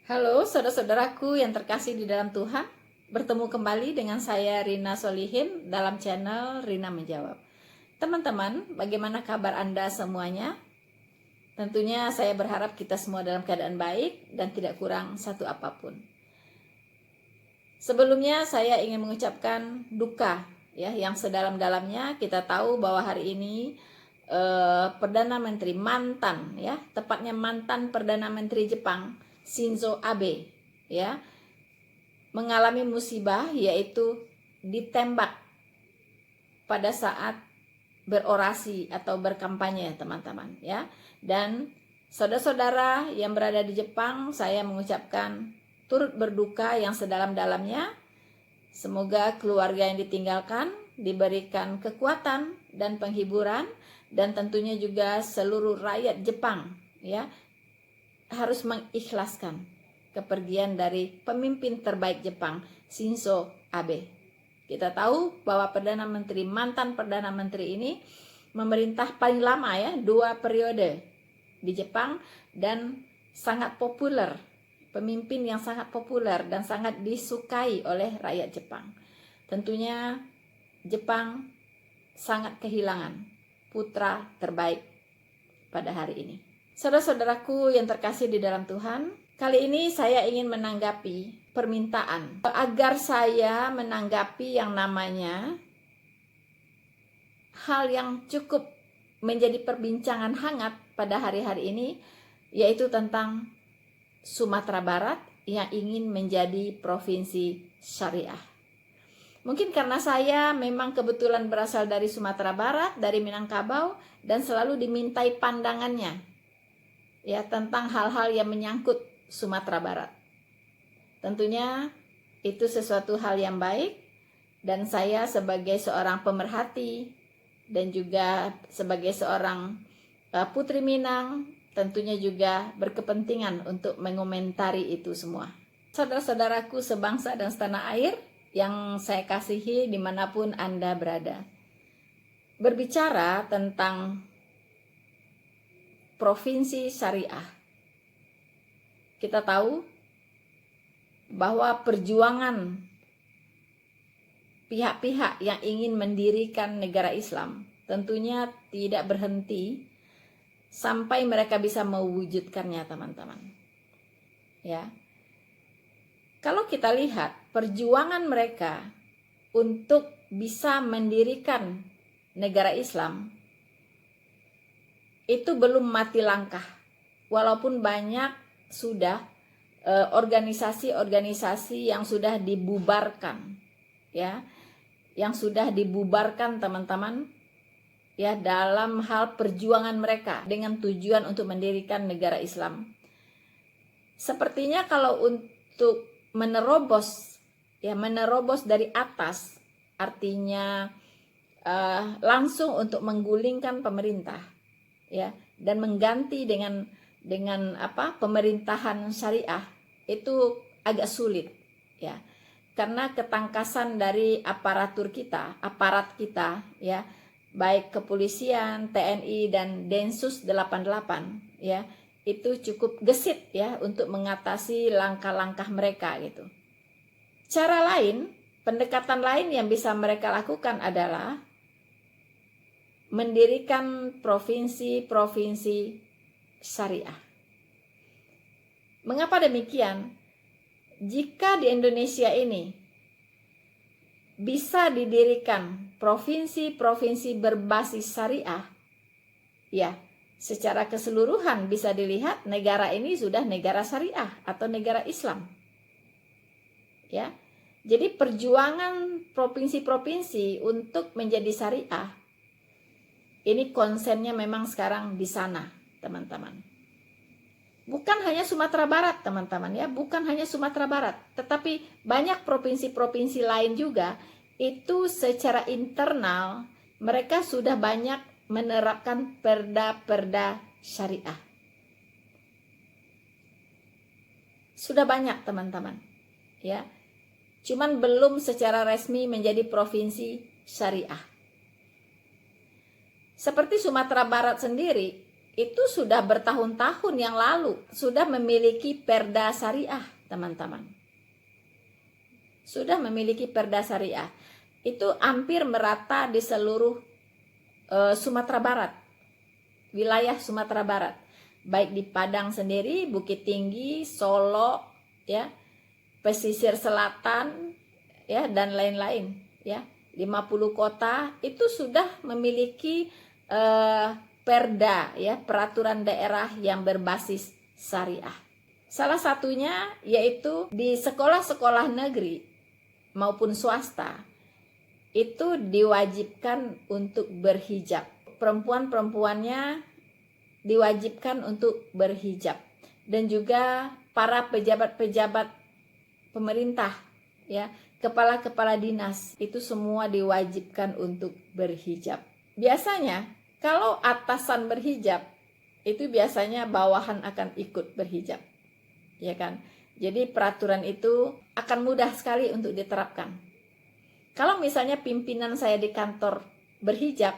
Halo saudara-saudaraku yang terkasih di dalam Tuhan. Bertemu kembali dengan saya Rina Solihin dalam channel Rina Menjawab. Teman-teman, bagaimana kabar Anda semuanya? Tentunya saya berharap kita semua dalam keadaan baik dan tidak kurang satu apapun. Sebelumnya saya ingin mengucapkan duka ya, yang sedalam-dalamnya. Kita tahu bahwa hari ini Perdana Menteri tepatnya mantan Perdana Menteri Jepang Shinzo Abe ya mengalami musibah, yaitu ditembak pada saat berorasi atau berkampanye, teman-teman ya. Dan saudara-saudara yang berada di Jepang, saya mengucapkan turut berduka yang sedalam-dalamnya. Semoga keluarga yang ditinggalkan diberikan kekuatan dan penghiburan, dan tentunya juga seluruh rakyat Jepang ya harus mengikhlaskan kepergian dari pemimpin terbaik Jepang, Shinzo Abe. Kita tahu bahwa mantan Perdana Menteri ini memerintah paling lama ya, 2 periode di Jepang, dan sangat populer, pemimpin yang sangat populer dan sangat disukai oleh rakyat Jepang. Tentunya Jepang sangat kehilangan putra terbaik pada hari ini. Saudara-saudaraku yang terkasih di dalam Tuhan, kali ini saya ingin menanggapi permintaan agar saya menanggapi yang namanya hal yang cukup menjadi perbincangan hangat pada hari-hari ini, yaitu tentang Sumatera Barat yang ingin menjadi provinsi syariah. Mungkin karena saya memang kebetulan berasal dari Sumatera Barat, dari Minangkabau, dan selalu dimintai pandangannya ya tentang hal-hal yang menyangkut Sumatera Barat. Tentunya itu sesuatu hal yang baik, dan saya sebagai seorang pemerhati dan juga sebagai seorang putri Minang tentunya juga berkepentingan untuk mengomentari itu semua. Saudara-saudaraku sebangsa dan setanah air yang saya kasihi dimanapun Anda berada, berbicara tentang provinsi syariah, kita tahu bahwa perjuangan pihak-pihak yang ingin mendirikan negara Islam tentunya tidak berhenti sampai mereka bisa mewujudkannya, teman-teman. Ya. Kalau kita lihat perjuangan mereka untuk bisa mendirikan negara Islam itu belum mati langkah, walaupun banyak sudah organisasi-organisasi yang sudah dibubarkan ya, yang sudah dibubarkan, teman-teman ya, dalam hal perjuangan mereka dengan tujuan untuk mendirikan negara Islam. Sepertinya kalau untuk menerobos dari atas, artinya langsung untuk menggulingkan pemerintah ya, dan mengganti dengan pemerintahan syariah, itu agak sulit ya, karena ketangkasan dari aparat kita ya, baik kepolisian, TNI dan Densus 88 ya, itu cukup gesit ya untuk mengatasi langkah-langkah mereka gitu. Cara lain, pendekatan lain yang bisa mereka lakukan adalah mendirikan provinsi-provinsi syariah. Mengapa demikian? Jika di Indonesia ini bisa didirikan provinsi-provinsi berbasis syariah, ya, secara keseluruhan bisa dilihat negara ini sudah negara syariah atau negara Islam. Ya. Jadi perjuangan provinsi-provinsi untuk menjadi syariah ini konsennya memang sekarang di sana, teman-teman. Bukan hanya Sumatera Barat, teman-teman ya, bukan hanya Sumatera Barat, tetapi banyak provinsi-provinsi lain juga itu secara internal mereka sudah banyak menerapkan perda-perda syariah. Sudah banyak, teman-teman. Ya. Cuman belum secara resmi menjadi provinsi syariah. Seperti Sumatera Barat sendiri, itu sudah bertahun-tahun yang lalu sudah memiliki perda syariah, teman-teman. Sudah memiliki perda syariah. Itu hampir merata di seluruh Sumatera Barat. Wilayah Sumatera Barat. Baik di Padang sendiri, Bukit Tinggi, Solo, ya, pesisir selatan, ya, dan lain-lain, ya. 50 kota itu sudah memiliki perda, ya, peraturan daerah yang berbasis syariah. Salah satunya yaitu di sekolah-sekolah negeri maupun swasta itu diwajibkan untuk berhijab. Perempuan-perempuannya diwajibkan untuk berhijab, dan juga para pejabat-pejabat pemerintah, ya, kepala-kepala dinas itu semua diwajibkan untuk berhijab. Biasanya kalau atasan berhijab, itu biasanya bawahan akan ikut berhijab, ya kan? Jadi peraturan itu akan mudah sekali untuk diterapkan. Kalau misalnya pimpinan saya di kantor berhijab,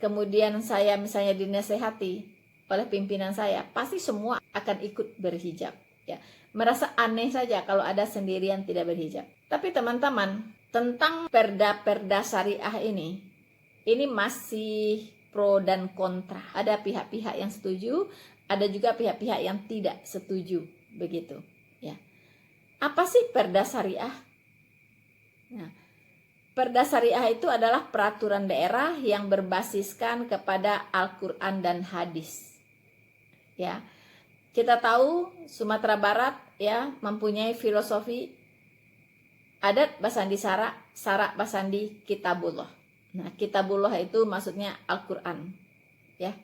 kemudian saya misalnya dinasehati oleh pimpinan saya, pasti semua akan ikut berhijab, ya. Merasa aneh saja kalau ada sendirian tidak berhijab. Tapi teman-teman, tentang perda-perda syariah ini masih pro dan kontra. Ada pihak-pihak yang setuju, ada juga pihak-pihak yang tidak setuju, begitu, ya. Apa sih perda syariah? Nah, perda syariah itu adalah peraturan daerah yang berbasiskan kepada Al-Qur'an dan hadis. Ya. Kita tahu Sumatera Barat, ya, mempunyai filosofi adat basandi syarak, syarak basandi kitabullah. Nah, kitabullah itu maksudnya Al-Qur'an, ya.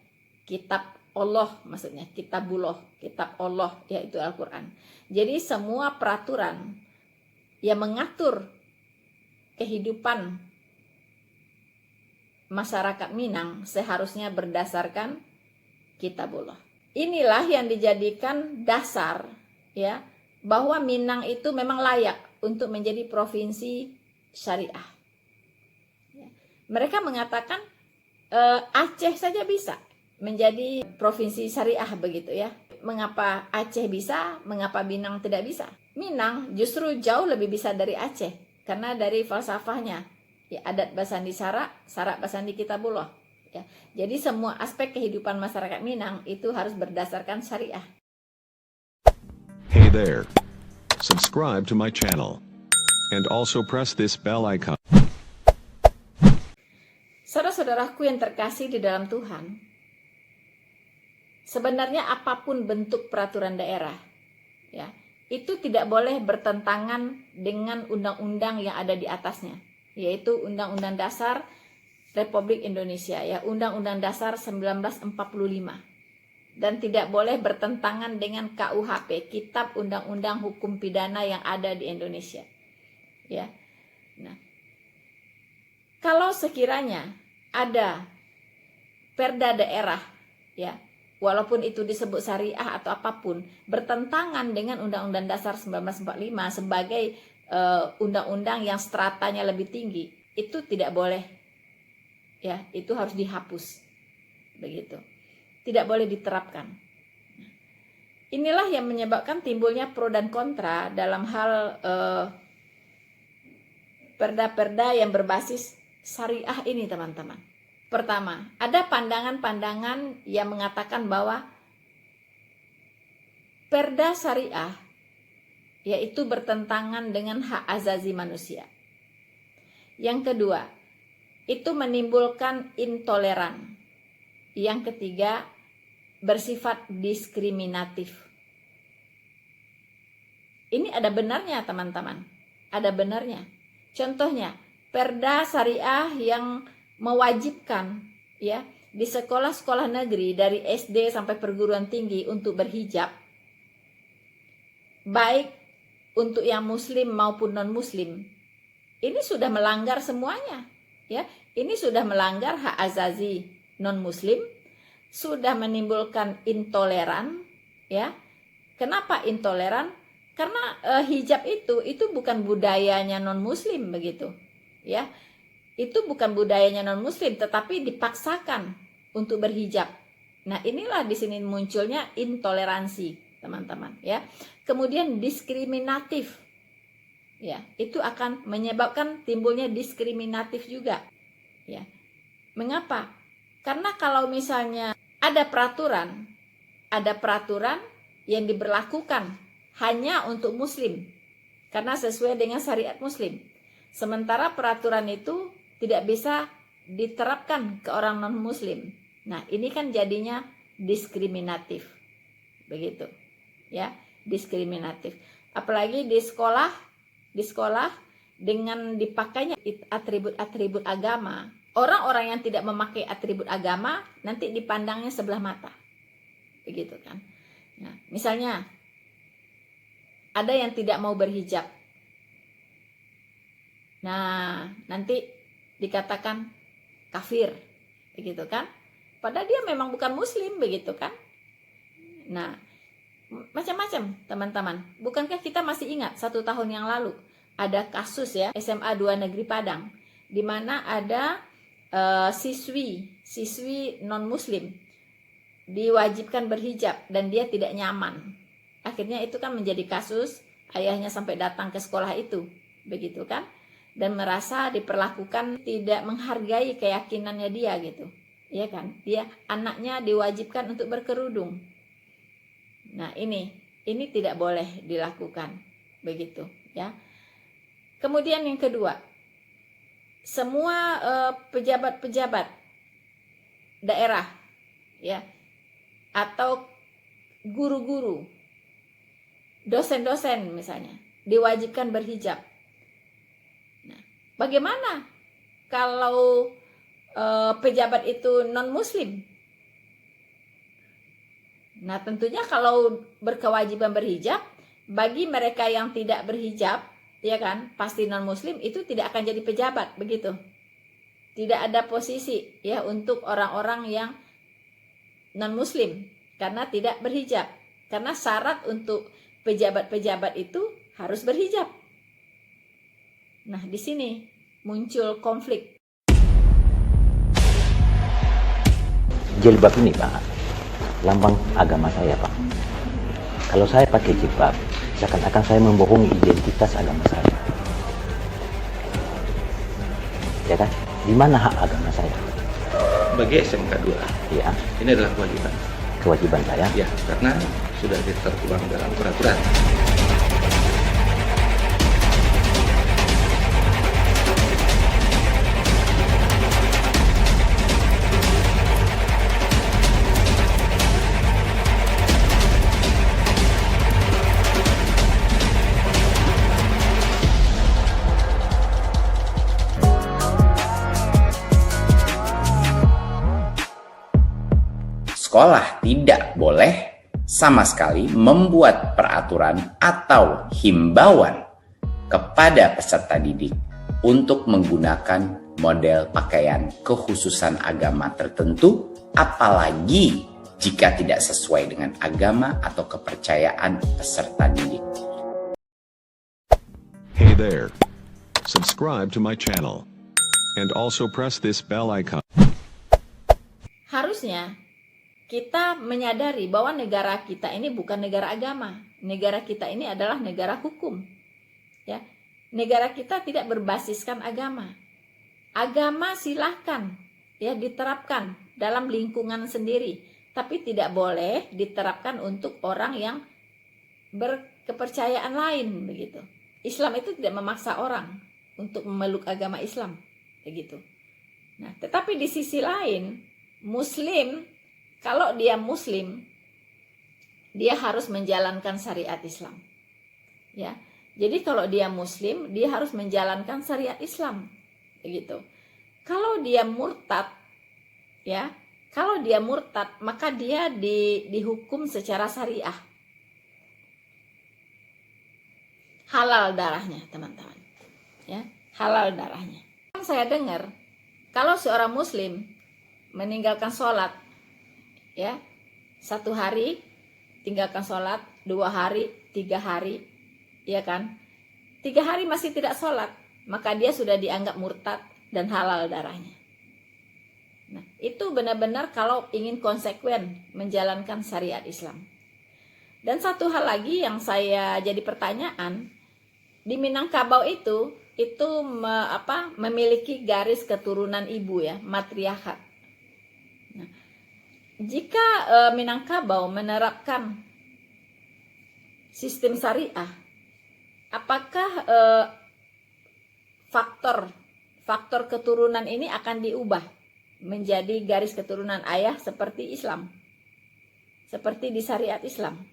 Kitab Allah maksudnya, kitabullah, kitab Allah, yaitu Al-Qur'an. Jadi semua peraturan yang mengatur kehidupan masyarakat Minang seharusnya berdasarkan kitabullah. Inilah yang dijadikan dasar, ya, bahwa Minang itu memang layak untuk menjadi provinsi syariah. Mereka mengatakan Aceh saja bisa menjadi provinsi syariah, begitu, ya. Mengapa Aceh bisa, mengapa Minang tidak bisa? Minang justru jauh lebih bisa dari Aceh, karena dari falsafahnya, ya, adat basandi syarak, syarak basandi kitabullah, ya. Jadi semua aspek kehidupan masyarakat Minang itu harus berdasarkan syariah. Hey there. Subscribe to my channel. And also press this bell icon. Saudara-saudaraku yang terkasih di dalam Tuhan, sebenarnya apapun bentuk peraturan daerah, ya, itu tidak boleh bertentangan dengan undang-undang yang ada di atasnya, yaitu Undang-Undang Dasar Republik Indonesia, ya, Undang-Undang Dasar 1945, dan tidak boleh bertentangan dengan KUHP, Kitab Undang-Undang Hukum Pidana yang ada di Indonesia, ya. Nah, kalau sekiranya ada perda daerah, ya, walaupun itu disebut syariah atau apapun, bertentangan dengan Undang-Undang Dasar 1945 sebagai undang-undang yang stratanya lebih tinggi, itu tidak boleh, ya, itu harus dihapus, begitu, tidak boleh diterapkan. Inilah yang menyebabkan timbulnya pro dan kontra dalam hal perda-perda yang berbasis syariah ini, teman-teman. Pertama, ada pandangan-pandangan yang mengatakan bahwa perda syariah yaitu bertentangan dengan hak azazi manusia. Yang kedua, itu menimbulkan intoleran. Yang ketiga, bersifat diskriminatif. Ini ada benarnya, teman-teman. Ada benarnya. Contohnya, perda syariah yang mewajibkan, ya, di sekolah-sekolah negeri dari SD sampai perguruan tinggi untuk berhijab, baik untuk yang muslim maupun non-muslim. Ini sudah melanggar semuanya, ya. Ini sudah melanggar hak azazi non-muslim, sudah menimbulkan intoleran, ya. Kenapa intoleran? Karena hijab itu bukan budayanya non-muslim, begitu, ya. Itu bukan budayanya non-muslim, tetapi dipaksakan untuk berhijab, Nah, inilah di sini munculnya intoleransi, teman-teman, ya. Kemudian diskriminatif. Ya, itu akan menyebabkan timbulnya diskriminatif juga. Ya. Mengapa? Karena kalau misalnya ada peraturan yang diberlakukan hanya untuk muslim karena sesuai dengan syariat muslim. Sementara peraturan itu tidak bisa diterapkan ke orang non muslim. Nah, ini kan jadinya diskriminatif. Begitu. Ya, diskriminatif. Apalagi di sekolah dengan dipakainya atribut-atribut agama, orang-orang yang tidak memakai atribut agama nanti dipandangnya sebelah mata. Begitu kan. Nah, misalnya ada yang tidak mau berhijab. Nah, nanti dikatakan kafir. Begitu kan. Padahal dia memang bukan muslim, begitu kan. Nah, macam-macam teman-teman. Bukankah kita masih ingat 1 tahun yang lalu ada kasus ya SMA 2 Negeri Padang, di mana ada siswi non muslim diwajibkan berhijab dan dia tidak nyaman. Akhirnya itu kan menjadi kasus, ayahnya sampai datang ke sekolah itu, begitu kan, dan merasa diperlakukan tidak menghargai keyakinannya dia gitu, ya kan, dia anaknya diwajibkan untuk berkerudung. Nah, ini tidak boleh dilakukan, begitu ya. Kemudian yang kedua, semua pejabat-pejabat daerah ya, atau guru-guru, dosen-dosen misalnya, diwajibkan berhijab. Nah, bagaimana kalau pejabat itu non muslim? Nah, tentunya kalau berkewajiban berhijab, bagi mereka yang tidak berhijab, ya kan, pasti non muslim itu tidak akan jadi pejabat, begitu. Tidak ada posisi ya untuk orang-orang yang non muslim karena tidak berhijab. Karena syarat untuk pejabat-pejabat itu harus berhijab. Nah, di sini muncul konflik. Jilbab ini, Pak, lambang agama saya, Pak. Kalau saya pakai jilbab, seakan-akan saya membohongi identitas agama saya. Ya kan? Di mana hak agama saya? Bagi SMK 2, Ya, ini adalah kewajiban. kewajiban saya. Ya, karena sudah tertuang dalam peraturan. Sekolah tidak boleh sama sekali membuat peraturan atau himbauan kepada peserta didik untuk menggunakan model pakaian kekhususan agama tertentu, apalagi jika tidak sesuai dengan agama atau kepercayaan peserta didik. Hey there. Subscribe to my channel. And also press this bell icon. Harusnya kita menyadari bahwa negara kita ini bukan negara agama. Negara kita ini adalah negara hukum. Ya. Negara kita tidak berbasiskan agama. Agama silahkan ya diterapkan dalam lingkungan sendiri, tapi tidak boleh diterapkan untuk orang yang berkepercayaan lain, begitu. Islam itu tidak memaksa orang untuk memeluk agama Islam, begitu. Nah, tetapi di sisi lain, Muslim, kalau dia Muslim, dia harus menjalankan syariat Islam. Ya, jadi kalau dia Muslim, dia harus menjalankan syariat Islam, begitu. Kalau dia murtad, ya, kalau dia murtad, maka dia dihukum secara syariah. Halal darahnya, teman-teman. Ya, halal darahnya. Saya dengar, kalau seorang Muslim meninggalkan sholat, ya, 1 hari tinggalkan sholat, 2 hari, 3 hari, ya kan, 3 hari masih tidak sholat, maka dia sudah dianggap murtad dan halal darahnya. Nah, itu benar-benar kalau ingin konsekuen menjalankan syariat Islam. Dan satu hal lagi yang saya jadi pertanyaan, di Minangkabau itu memiliki garis keturunan ibu ya, matriarkat. Nah, jika Minangkabau menerapkan sistem syariah, apakah faktor keturunan ini akan diubah menjadi garis keturunan ayah seperti Islam, seperti di syariat Islam?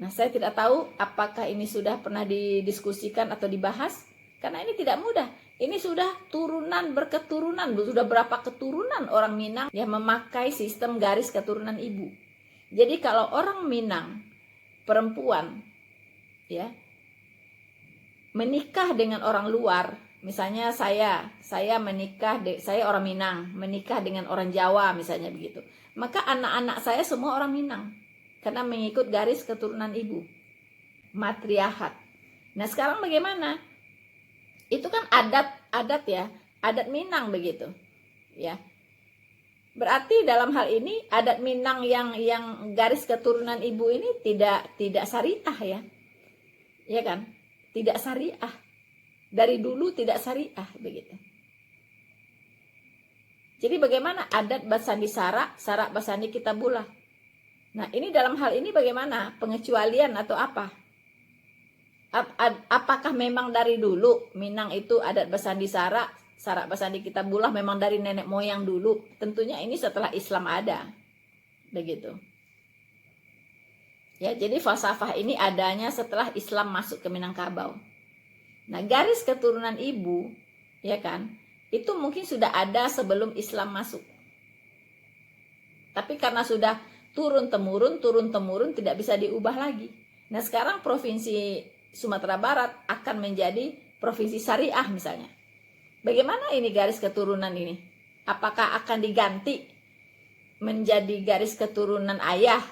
Nah, saya tidak tahu apakah ini sudah pernah didiskusikan atau dibahas, karena ini tidak mudah. Ini sudah turunan berketurunan, sudah berapa keturunan orang Minang yang memakai sistem garis keturunan ibu. Jadi kalau orang Minang perempuan ya menikah dengan orang luar, misalnya saya menikah, saya orang Minang menikah dengan orang Jawa misalnya begitu, maka anak-anak saya semua orang Minang karena mengikut garis keturunan ibu, matriarkat. Nah, sekarang bagaimana? Itu kan adat ya, adat Minang begitu ya. Berarti dalam hal ini adat Minang yang garis keturunan ibu ini tidak syariah ya. Ya kan? Tidak syariah. Dari dulu tidak syariah begitu. Jadi bagaimana adat Basandi Sarak Basandi Kitabullah? Nah, ini dalam hal ini bagaimana? Pengecualian atau apa? Apakah memang dari dulu Minang itu adat Basandi Sarak Basandi Kitabullah memang dari nenek moyang dulu? Tentunya ini setelah Islam ada. Begitu. Ya, jadi falsafah ini adanya setelah Islam masuk ke Minangkabau. Nah, garis keturunan ibu, ya kan? Itu mungkin sudah ada sebelum Islam masuk. Tapi karena sudah turun temurun tidak bisa diubah lagi. Nah, sekarang provinsi Sumatera Barat akan menjadi provinsi syariah misalnya. Bagaimana ini garis keturunan ini? Apakah akan diganti menjadi garis keturunan ayah?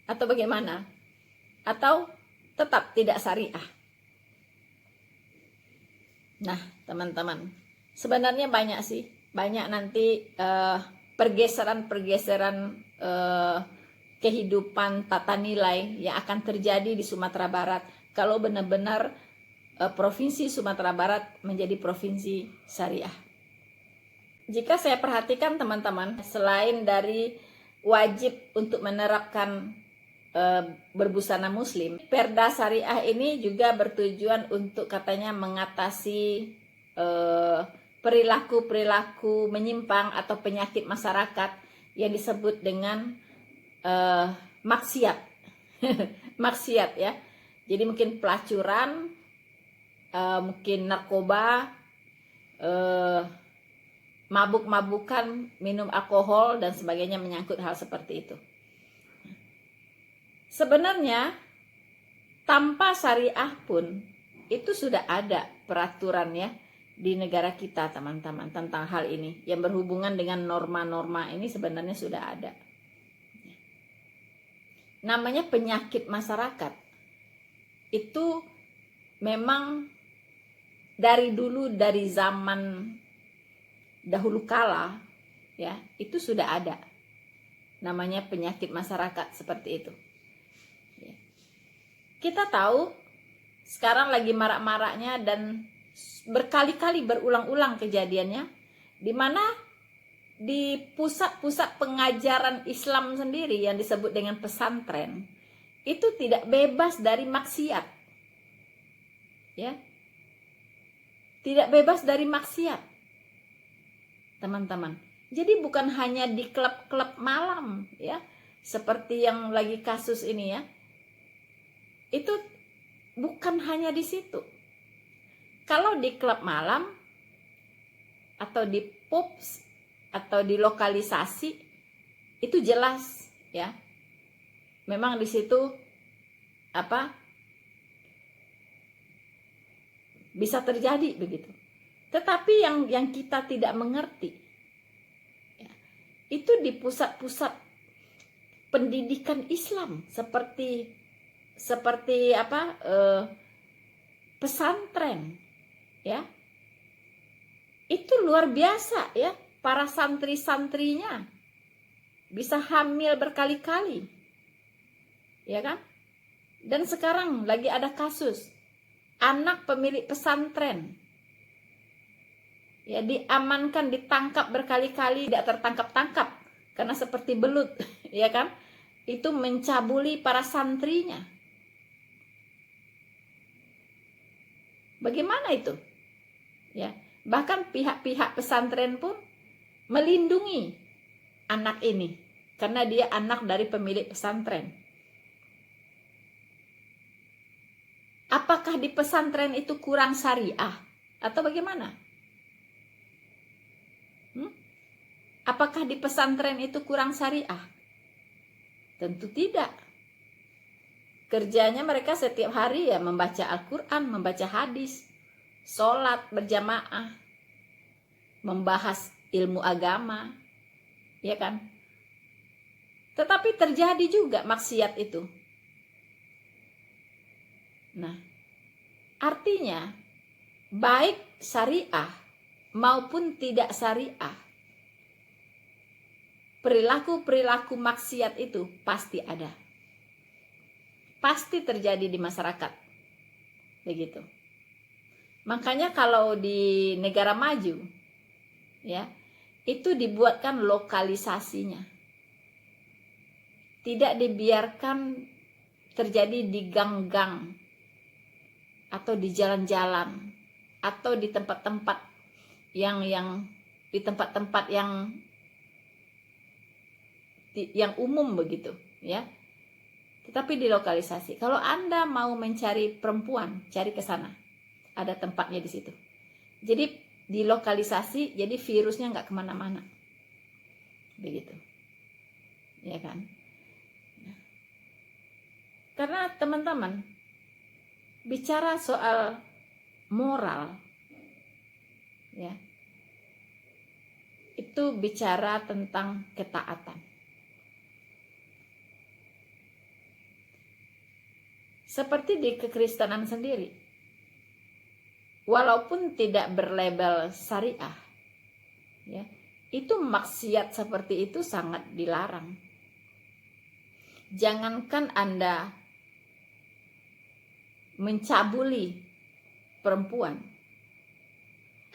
Atau bagaimana? Atau tetap tidak syariah? Nah, teman-teman, sebenarnya banyak sih. Banyak nanti pergeseran kehidupan tata nilai yang akan terjadi di Sumatera Barat kalau benar-benar provinsi Sumatera Barat menjadi provinsi syariah. Jika saya perhatikan teman-teman, selain dari wajib untuk menerapkan berbusana muslim, Perda Syariah ini juga bertujuan untuk katanya mengatasi perilaku-perilaku menyimpang atau penyakit masyarakat yang disebut dengan maksiat. Maksiat ya. Jadi mungkin pelacuran, mungkin narkoba, mabuk-mabukan, minum alkohol dan sebagainya, menyangkut hal seperti itu. Sebenarnya tanpa syariah pun itu sudah ada peraturan ya di negara kita teman-teman tentang hal ini yang berhubungan dengan norma-norma ini sebenarnya sudah ada. Namanya penyakit masyarakat. Itu memang dari dulu, dari zaman dahulu kala ya, itu sudah ada namanya penyakit masyarakat seperti itu ya. Kita tahu sekarang lagi marak-maraknya dan berkali-kali berulang-ulang kejadiannya, di mana di pusat-pusat pengajaran Islam sendiri yang disebut dengan pesantren itu tidak bebas dari maksiat ya, tidak bebas dari maksiat teman-teman. Jadi bukan hanya di klub-klub malam ya, seperti yang lagi kasus ini ya, itu bukan hanya di situ. Kalau di klub malam atau di pubs atau di lokalisasi itu jelas ya, memang di situ bisa terjadi begitu. Tetapi yang kita tidak mengerti ya, itu di pusat-pusat pendidikan Islam seperti pesantren ya, itu luar biasa ya, para santri-santrinya bisa hamil berkali-kali, ya kan? Dan sekarang lagi ada kasus anak pemilik pesantren ya diamankan, ditangkap berkali-kali, tidak tertangkap-tangkap karena seperti belut, ya kan? Itu mencabuli para santrinya. Bagaimana itu? Ya, bahkan pihak-pihak pesantren pun melindungi anak ini karena dia anak dari pemilik pesantren. Apakah di pesantren itu kurang syariah atau bagaimana? Apakah di pesantren itu kurang syariah? Tentu tidak. Kerjanya mereka setiap hari ya membaca Al-Quran, membaca hadis, sholat berjamaah, membahas ilmu agama, ya kan? Tetapi terjadi juga maksiat itu. Nah, artinya baik syariah maupun tidak syariah, perilaku-perilaku maksiat itu pasti ada. Pasti terjadi di masyarakat. Begitu. Makanya kalau di negara maju, ya, itu dibuatkan lokalisasinya. Tidak dibiarkan terjadi di gang-gang atau di jalan-jalan atau di tempat-tempat yang umum begitu, ya. Tetapi dilokalisasi. Kalau Anda mau mencari perempuan, cari ke sana. Ada tempatnya di situ. Jadi dilokalisasi, jadi virusnya nggak kemana-mana. Begitu. Ya kan? Karena teman-teman, bicara soal moral, ya, itu bicara tentang ketaatan. Seperti di kekristenan sendiri, walaupun tidak berlabel syariah, ya, itu maksiat seperti itu sangat dilarang. Jangankan Anda mencabuli perempuan,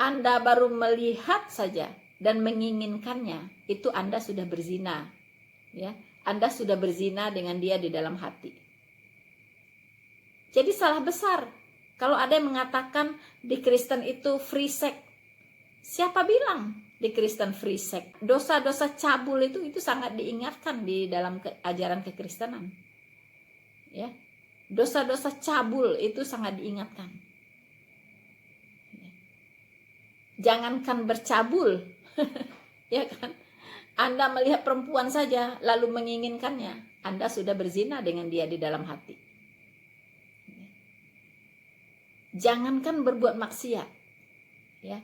Anda baru melihat saja dan menginginkannya, itu Anda sudah berzina, ya. Anda sudah berzina dengan dia di dalam hati. Jadi salah besar kalau ada yang mengatakan di Kristen itu free sex. Siapa bilang di Kristen free sex? Dosa-dosa cabul itu sangat diingatkan di dalam ajaran kekristenan. Ya. Dosa-dosa cabul itu sangat diingatkan. Jangankan bercabul, ya kan? Anda melihat perempuan saja lalu menginginkannya, Anda sudah berzina dengan dia di dalam hati. Jangankan berbuat maksiat, ya.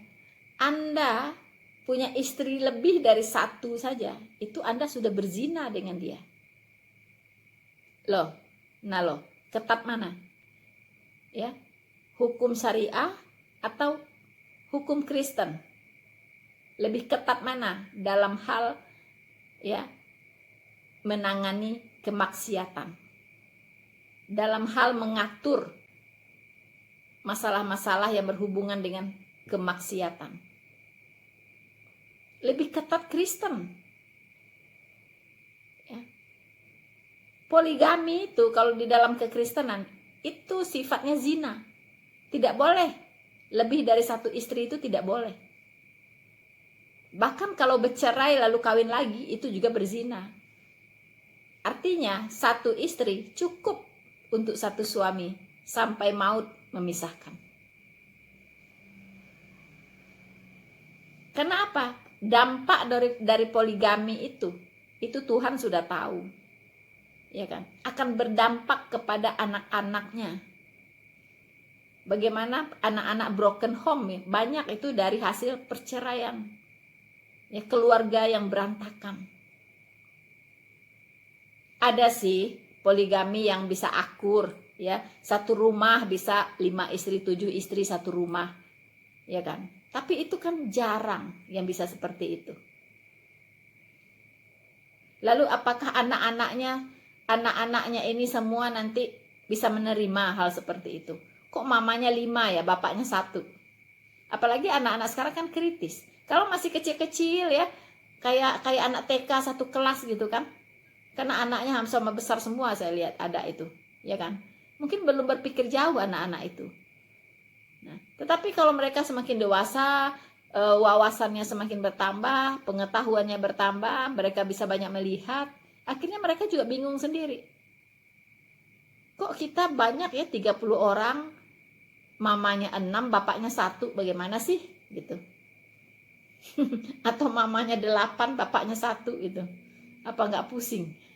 Anda punya istri lebih dari satu saja, itu Anda sudah berzina dengan dia. Ketat mana? Ya, hukum syariah atau hukum Kristen? Lebih ketat mana dalam hal, ya, menangani kemaksiatan? Dalam hal mengatur masalah-masalah yang berhubungan dengan kemaksiatan. Lebih ketat Kristen. Ya. Poligami itu kalau di dalam kekristenan itu sifatnya zina. Tidak boleh. Lebih dari satu istri itu tidak boleh. Bahkan kalau bercerai lalu kawin lagi itu juga berzina. Artinya satu istri cukup untuk satu suami sampai maut memisahkan. Kenapa? Dampak dari poligami itu Tuhan sudah tahu, ya kan? Akan berdampak kepada anak-anaknya. Bagaimana anak-anak broken home, ya? Banyak itu dari hasil perceraian, ya, keluarga yang berantakan. Ada sih poligami yang bisa akur, ya, satu rumah bisa 5 istri 7 istri satu rumah, ya kan? Tapi itu kan jarang yang bisa seperti itu. Lalu apakah anak-anaknya ini semua nanti bisa menerima hal seperti itu? Kok mamanya 5 ya, bapaknya 1? Apalagi anak-anak sekarang kan kritis. Kalau masih kecil-kecil ya, kayak anak TK 1 kelas gitu kan. Karena anaknya hampir sama besar semua, saya lihat ada itu, ya kan? Mungkin belum berpikir jauh anak-anak itu. Nah, tetapi kalau mereka semakin dewasa, wawasannya semakin bertambah, pengetahuannya bertambah, mereka bisa banyak melihat, akhirnya mereka juga bingung sendiri. Kok kita banyak ya, 30 orang, mamanya 6, bapaknya 1, bagaimana sih? Gitu. Atau mamanya 8, bapaknya 1 gitu. Apa nggak pusing?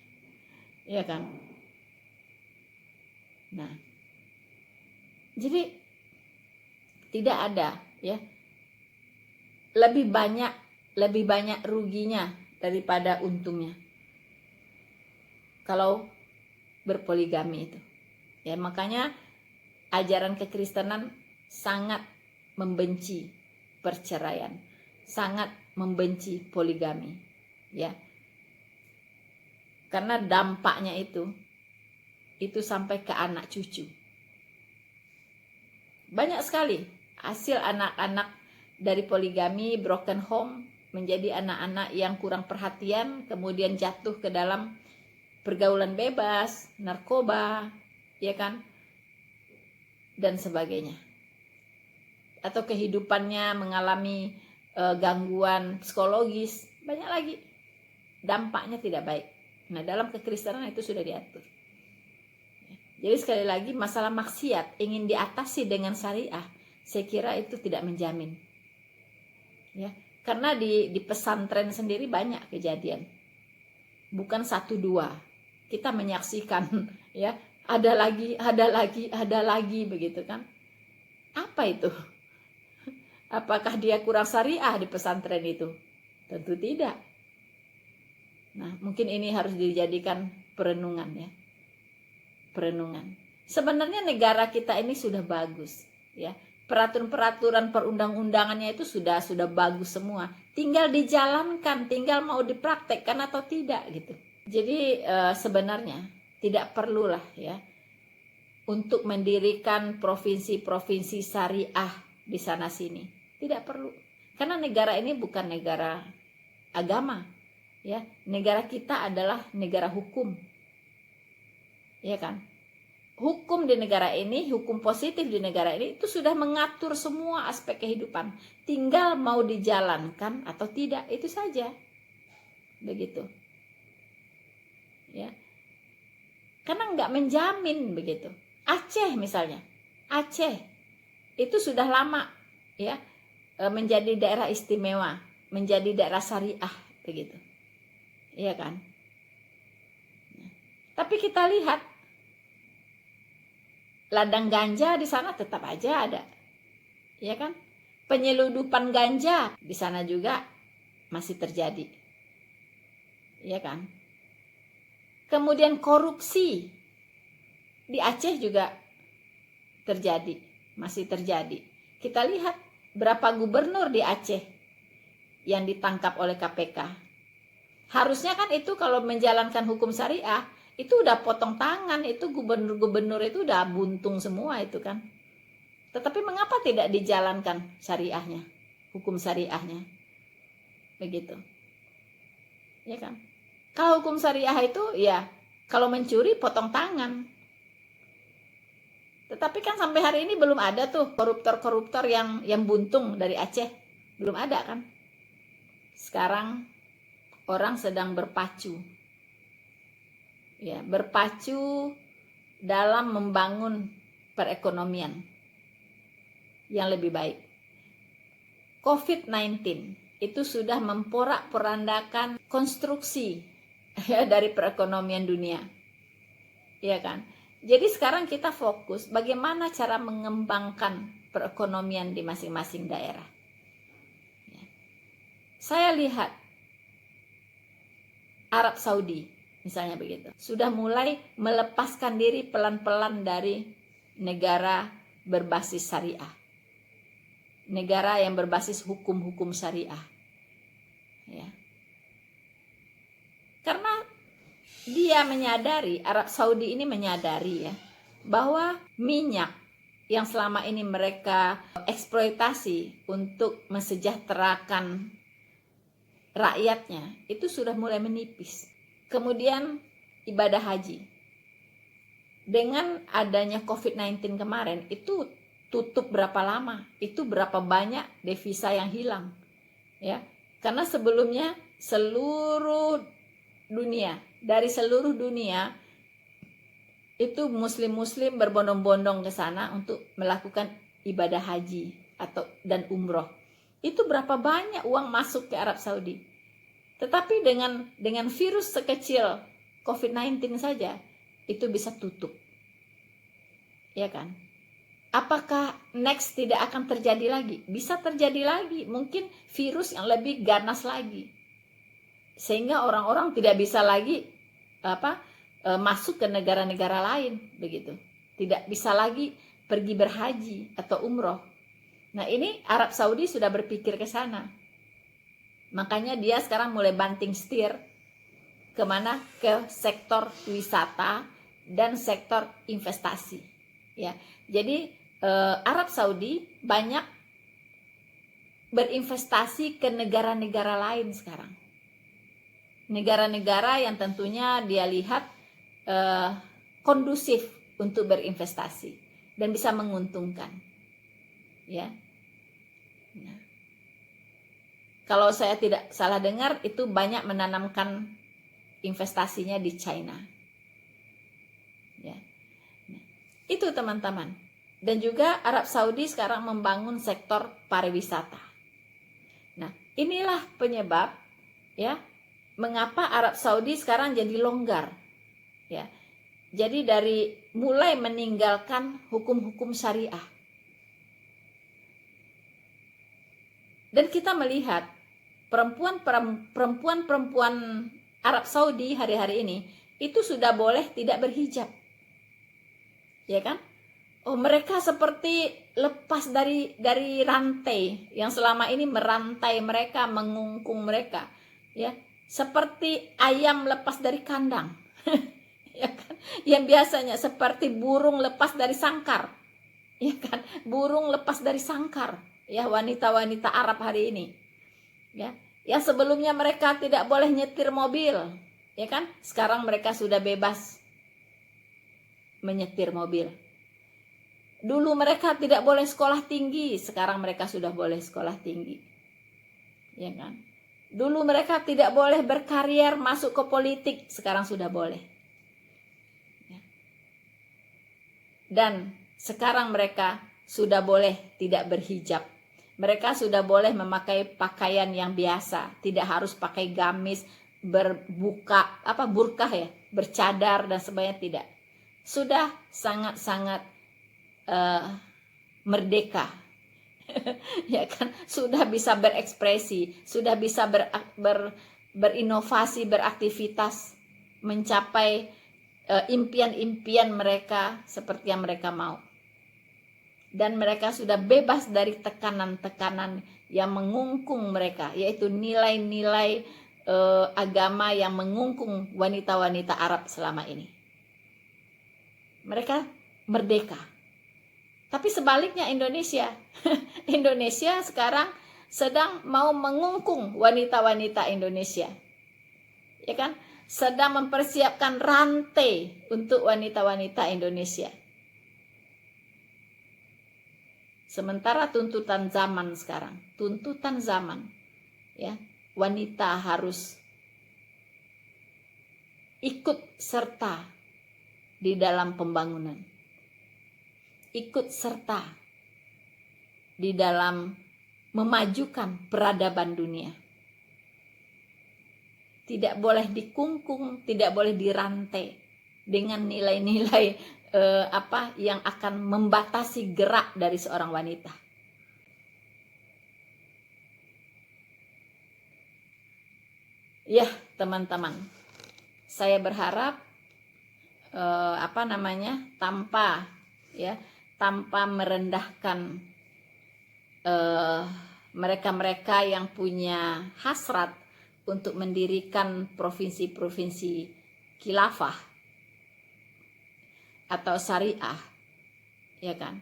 Iya kan? Nah, jadi tidak ada ya, lebih banyak ruginya daripada untungnya kalau berpoligami itu. Ya, makanya ajaran kekristenan sangat membenci perceraian, sangat membenci poligami, ya. Karena dampaknya itu sampai ke anak cucu. Banyak sekali hasil anak-anak dari poligami, broken home, menjadi anak-anak yang kurang perhatian, kemudian jatuh ke dalam pergaulan bebas, narkoba, ya kan, dan sebagainya. Atau kehidupannya mengalami gangguan psikologis, banyak lagi. Dampaknya tidak baik. Nah, dalam kekristenan itu sudah diatur. Jadi sekali lagi, masalah maksiat ingin diatasi dengan syariah, saya kira itu tidak menjamin. Ya, karena di pesantren sendiri banyak kejadian. Bukan 1, 2. Kita menyaksikan ya, ada lagi begitu kan. Apa itu? Apakah dia kurang syariah di pesantren itu? Tentu tidak. Nah, mungkin ini harus dijadikan perenungan ya. Perenungan. Sebenarnya negara kita ini sudah bagus ya. Peraturan-peraturan perundang-undangannya itu sudah bagus semua. Tinggal dijalankan, tinggal mau dipraktekkan atau tidak gitu. Jadi sebenarnya tidak perlulah ya untuk mendirikan provinsi-provinsi syariah di sana sini. Tidak perlu. Karena negara ini bukan negara agama. Ya, negara kita adalah negara hukum. Ya kan? Hukum di negara ini, hukum positif di negara ini itu sudah mengatur semua aspek kehidupan. Tinggal mau dijalankan atau tidak, itu saja. Begitu. Ya. Karena nggak menjamin begitu. Aceh misalnya. Aceh itu sudah lama ya menjadi daerah istimewa, menjadi daerah syariah begitu. Iya kan? Tapi kita lihat ladang ganja di sana tetap aja ada. Ya kan? Penyeludupan ganja di sana juga masih terjadi. Ya kan? Kemudian korupsi di Aceh juga terjadi, masih terjadi. Kita lihat berapa gubernur di Aceh yang ditangkap oleh KPK. Harusnya kan itu kalau menjalankan hukum syariah, itu udah potong tangan, itu gubernur-gubernur itu udah buntung semua itu kan. Tetapi mengapa tidak dijalankan syariahnya, hukum syariahnya? Begitu. Ya kan? Kalau hukum syariah itu ya kalau mencuri potong tangan. Tetapi kan sampai hari ini belum ada tuh koruptor-koruptor yang buntung dari Aceh. Belum ada kan? Sekarang orang sedang berpacu. Ya, berpacu dalam membangun perekonomian yang lebih baik. COVID-19 itu sudah memporak-porandakan konstruksi ya dari perekonomian dunia. Iya kan? Jadi sekarang kita fokus bagaimana cara mengembangkan perekonomian di masing-masing daerah. Ya. Saya lihat Arab Saudi misalnya begitu, sudah mulai melepaskan diri pelan-pelan dari negara berbasis syariah. negara yang berbasis hukum-hukum syariah. Ya. Karena dia menyadari, Arab Saudi ini menyadari ya, bahwa minyak yang selama ini mereka eksploitasi untuk mensejahterakan rakyatnya itu sudah mulai menipis. Kemudian ibadah haji. Dengan adanya COVID-19 kemarin itu tutup berapa lama? Itu berapa banyak devisa yang hilang? Ya. Karena sebelumnya dari seluruh dunia itu muslim-muslim berbondong-bondong ke sana untuk melakukan ibadah haji dan umroh. Itu berapa banyak uang masuk ke Arab Saudi. Tetapi dengan virus sekecil COVID-19 saja itu bisa tutup. Ya kan? Apakah next tidak akan terjadi lagi? Bisa terjadi lagi, mungkin virus yang lebih ganas lagi. Sehingga orang-orang tidak bisa lagi masuk ke negara-negara lain begitu. Tidak bisa lagi pergi berhaji atau umroh. Nah, ini Arab Saudi sudah berpikir ke sana. Makanya dia sekarang mulai banting setir kemana? Ke sektor wisata dan sektor investasi. Ya, jadi Arab Saudi banyak berinvestasi ke negara-negara lain sekarang. Negara-negara yang tentunya dia lihat kondusif untuk berinvestasi dan bisa menguntungkan. Ya. Nah. Kalau saya tidak salah dengar itu banyak menanamkan investasinya di China. Ya. Nah, itu teman-teman. Dan juga Arab Saudi sekarang membangun sektor pariwisata. Nah, inilah penyebab ya mengapa Arab Saudi sekarang jadi longgar. Ya. Jadi dari mulai meninggalkan hukum-hukum syariah. Dan kita melihat perempuan-perempuan Arab Saudi hari-hari ini itu sudah boleh tidak berhijab. Ya kan? Oh, mereka seperti lepas dari rantai yang selama ini merantai mereka, mengungkung mereka, ya, seperti ayam lepas dari kandang, ya kan? Yang biasanya seperti burung lepas dari sangkar, ya kan? Burung lepas dari sangkar, ya, wanita-wanita Arab hari ini, ya, yang sebelumnya mereka tidak boleh nyetir mobil, ya kan? Sekarang mereka sudah bebas menyetir mobil. Dulu mereka tidak boleh sekolah tinggi, sekarang mereka sudah boleh sekolah tinggi. Ya kan? Dulu mereka tidak boleh berkarier masuk ke politik, sekarang sudah boleh. Ya. Dan sekarang mereka sudah boleh tidak berhijab. Mereka sudah boleh memakai pakaian yang biasa, tidak harus pakai gamis, burkah ya, bercadar dan sebagainya, tidak. Sudah sangat-sangat merdeka. Ya kan, sudah bisa berekspresi, sudah bisa berinovasi, beraktivitas, mencapai impian-impian mereka seperti yang mereka mau. Dan mereka sudah bebas dari tekanan-tekanan yang mengungkung mereka, yaitu nilai-nilai agama yang mengungkung wanita-wanita Arab selama ini. Mereka merdeka. Tapi sebaliknya Indonesia sekarang sedang mau mengungkung wanita-wanita Indonesia. Ya kan? Sedang mempersiapkan rantai untuk wanita-wanita Indonesia. Sementara tuntutan zaman sekarang, ya, wanita harus ikut serta di dalam pembangunan. Ikut serta di dalam memajukan peradaban dunia. Tidak boleh dikungkung, tidak boleh dirantai dengan nilai-nilai yang akan membatasi gerak dari seorang wanita. Ya, teman-teman, saya berharap tanpa merendahkan mereka-mereka yang punya hasrat untuk mendirikan provinsi-provinsi khilafah atau syariah, ya kan?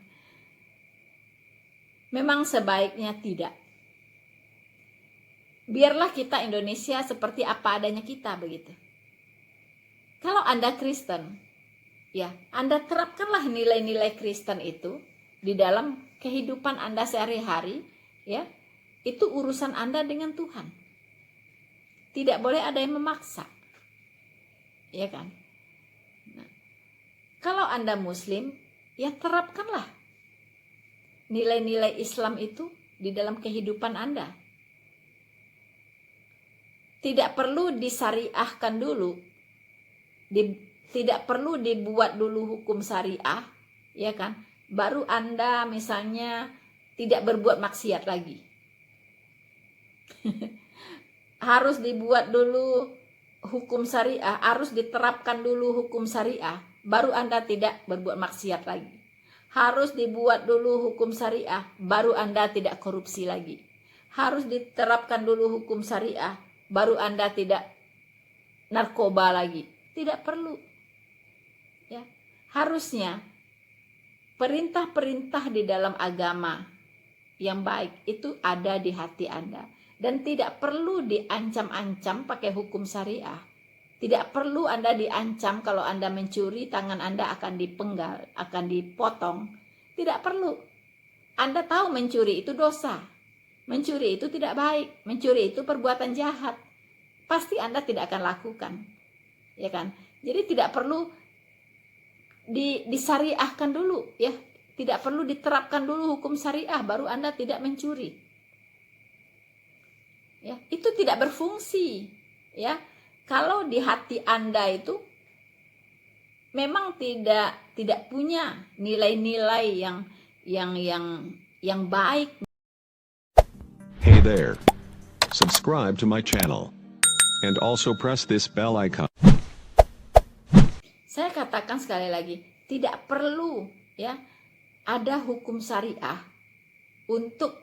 Memang sebaiknya tidak. Biarlah kita Indonesia seperti apa adanya kita, begitu. Kalau Anda Kristen, ya, Anda terapkanlah nilai-nilai Kristen itu di dalam kehidupan Anda sehari-hari, ya. Itu urusan Anda dengan Tuhan. Tidak boleh ada yang memaksa. Ya kan? Nah, kalau Anda Muslim, ya terapkanlah nilai-nilai Islam itu di dalam kehidupan Anda. Tidak perlu disyariahkan dulu. Tidak perlu dibuat dulu hukum syariah, ya kan? Baru Anda misalnya tidak berbuat maksiat lagi. Harus dibuat dulu hukum syariah, harus diterapkan dulu hukum syariah, baru Anda tidak berbuat maksiat lagi. Harus dibuat dulu hukum syariah, baru Anda tidak korupsi lagi. Harus diterapkan dulu hukum syariah, baru Anda tidak narkoba lagi. Tidak perlu. Ya, harusnya perintah-perintah di dalam agama yang baik itu ada di hati Anda. Dan tidak perlu diancam-ancam pakai hukum syariah. Tidak perlu Anda diancam kalau Anda mencuri, tangan Anda akan dipenggal, akan dipotong. Tidak perlu. Anda tahu mencuri itu dosa. Mencuri itu tidak baik. Mencuri itu perbuatan jahat. Pasti Anda tidak akan lakukan. Ya kan? Jadi tidak perlu disyariahkan dulu, ya. Tidak perlu diterapkan dulu hukum syariah baru Anda tidak mencuri. Ya, itu tidak berfungsi, ya. Kalau di hati Anda itu memang tidak punya nilai-nilai yang baik. Hey there. Subscribe to my channel. And also press this bell icon. Saya katakan sekali lagi, tidak perlu, ya, ada hukum syariah untuk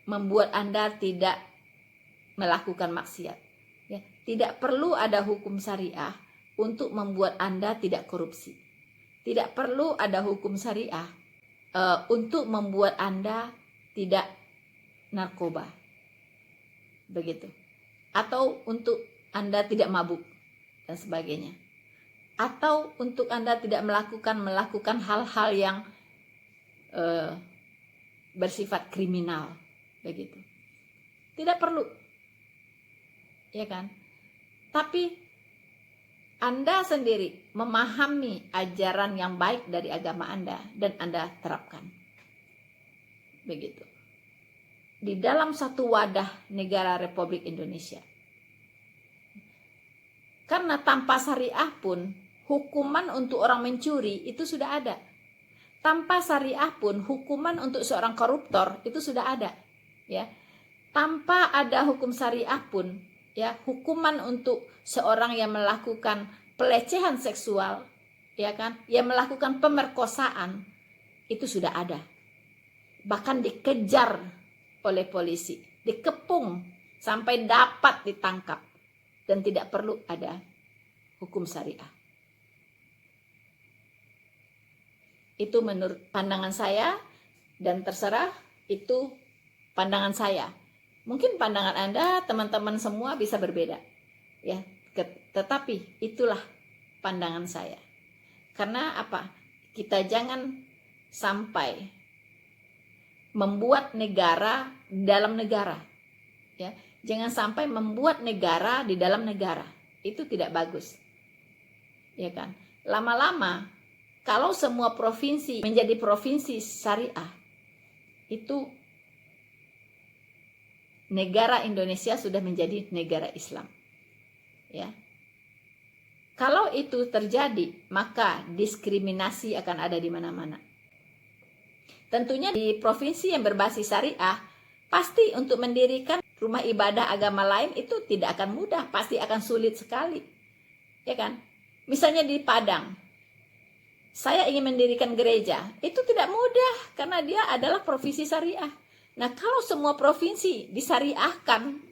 membuat Anda tidak melakukan maksiat. Ya, tidak perlu ada hukum syariah untuk membuat Anda tidak korupsi. Tidak perlu ada hukum syariah untuk membuat Anda tidak narkoba. Begitu. Atau untuk Anda tidak mabuk dan sebagainya. Atau untuk Anda tidak melakukan hal-hal yang bersifat kriminal. Begitu. Tidak perlu. Ya kan? Tapi Anda sendiri memahami ajaran yang baik dari agama Anda dan Anda terapkan. Begitu. Di dalam satu wadah negara Republik Indonesia. Karena tanpa syariah pun hukuman untuk orang mencuri itu sudah ada. Tanpa syariah pun hukuman untuk seorang koruptor itu sudah ada. Ya, tanpa ada hukum syariah pun, ya, hukuman untuk seorang yang melakukan pelecehan seksual, ya kan, yang melakukan pemerkosaan itu sudah ada. Bahkan dikejar oleh polisi, dikepung sampai dapat ditangkap dan tidak perlu ada hukum syariah. Itu menurut pandangan saya dan terserah itu pandangan saya. Mungkin pandangan Anda, teman-teman semua bisa berbeda. Ya, tetapi itulah pandangan saya. Karena apa? Kita jangan sampai membuat negara dalam negara. Ya, jangan sampai membuat negara di dalam negara. Itu tidak bagus. Ya kan? Lama-lama kalau semua provinsi menjadi provinsi syariah, itu negara Indonesia sudah menjadi negara Islam. Ya. Kalau itu terjadi, maka diskriminasi akan ada di mana-mana. Tentunya di provinsi yang berbasis syariah, pasti untuk mendirikan rumah ibadah agama lain itu tidak akan mudah, pasti akan sulit sekali. Ya kan? Misalnya di Padang. saya ingin mendirikan gereja, itu tidak mudah karena dia adalah provinsi syariah. Nah, kalau semua provinsi disyariahkan,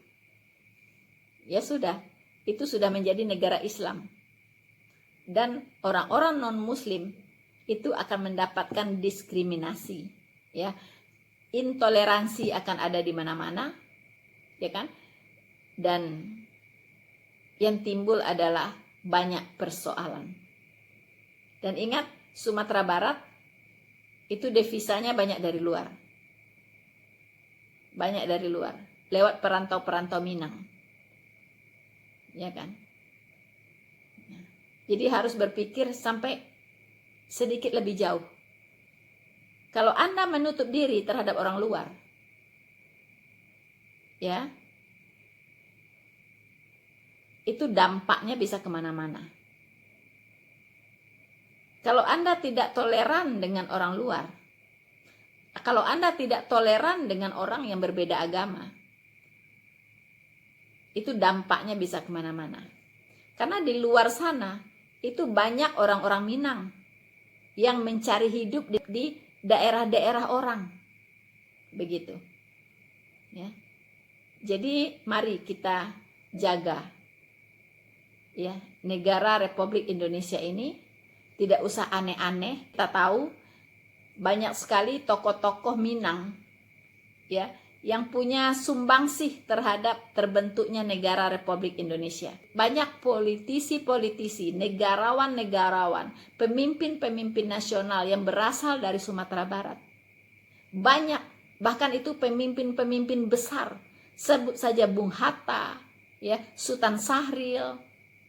ya sudah, itu sudah menjadi negara Islam. Dan orang-orang non-muslim itu akan mendapatkan diskriminasi, ya. Intoleransi akan ada di mana-mana, ya kan? Dan yang timbul adalah banyak persoalan. Dan ingat, Sumatera Barat itu devisanya banyak dari luar. Banyak dari luar. Lewat perantau-perantau Minang. Ya kan? Jadi harus berpikir sampai sedikit lebih jauh. Kalau Anda menutup diri terhadap orang luar, ya, itu dampaknya bisa kemana-mana. Kalau Anda tidak toleran dengan orang luar, kalau Anda tidak toleran dengan orang yang berbeda agama, itu dampaknya bisa kemana-mana. Karena di luar sana, itu banyak orang-orang Minang yang mencari hidup di daerah-daerah orang. Begitu. Ya. Jadi mari kita jaga, ya, negara Republik Indonesia ini. Tidak usah aneh-aneh. Kita tahu banyak sekali tokoh-tokoh Minang, ya, yang punya sumbangsih terhadap terbentuknya negara Republik Indonesia. Banyak politisi-politisi, negarawan-negarawan, pemimpin-pemimpin nasional yang berasal dari Sumatera Barat. Banyak, bahkan itu pemimpin-pemimpin besar. Sebut saja Bung Hatta, ya, Sultan Syahrir,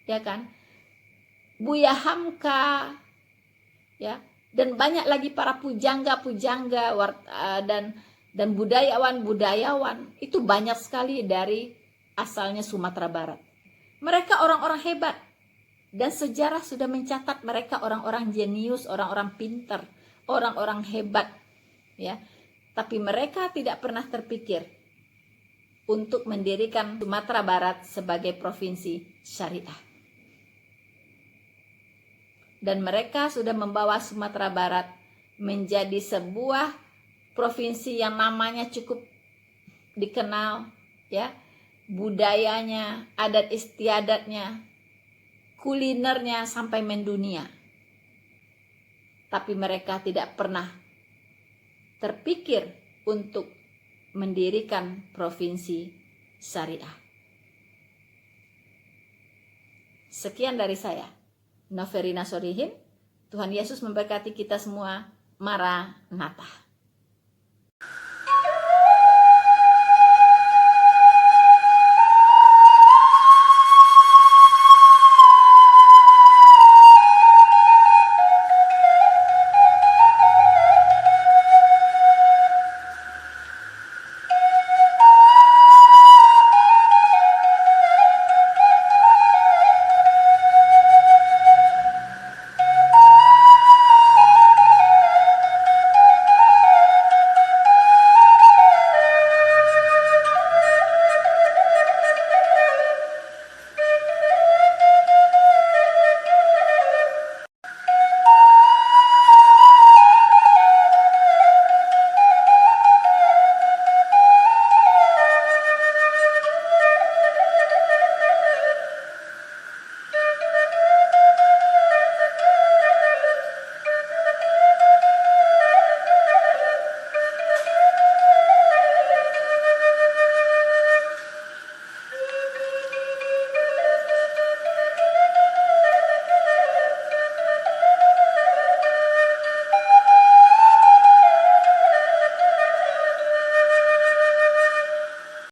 ya kan? Buya Hamka, ya, dan banyak lagi para pujangga-pujangga dan budayawan-budayawan, itu banyak sekali dari asalnya Sumatera Barat. Mereka orang-orang hebat dan sejarah sudah mencatat mereka orang-orang jenius, orang-orang pintar, orang-orang hebat, ya. Tapi mereka tidak pernah terpikir untuk mendirikan Sumatera Barat sebagai provinsi syariah. Dan mereka sudah membawa Sumatera Barat menjadi sebuah provinsi yang namanya cukup dikenal, ya, budayanya, adat istiadatnya, kulinernya sampai mendunia. Tapi mereka tidak pernah terpikir untuk mendirikan provinsi syariah. Sekian dari saya, Noverina Solihin. Tuhan Yesus memberkati kita semua. Maranatha.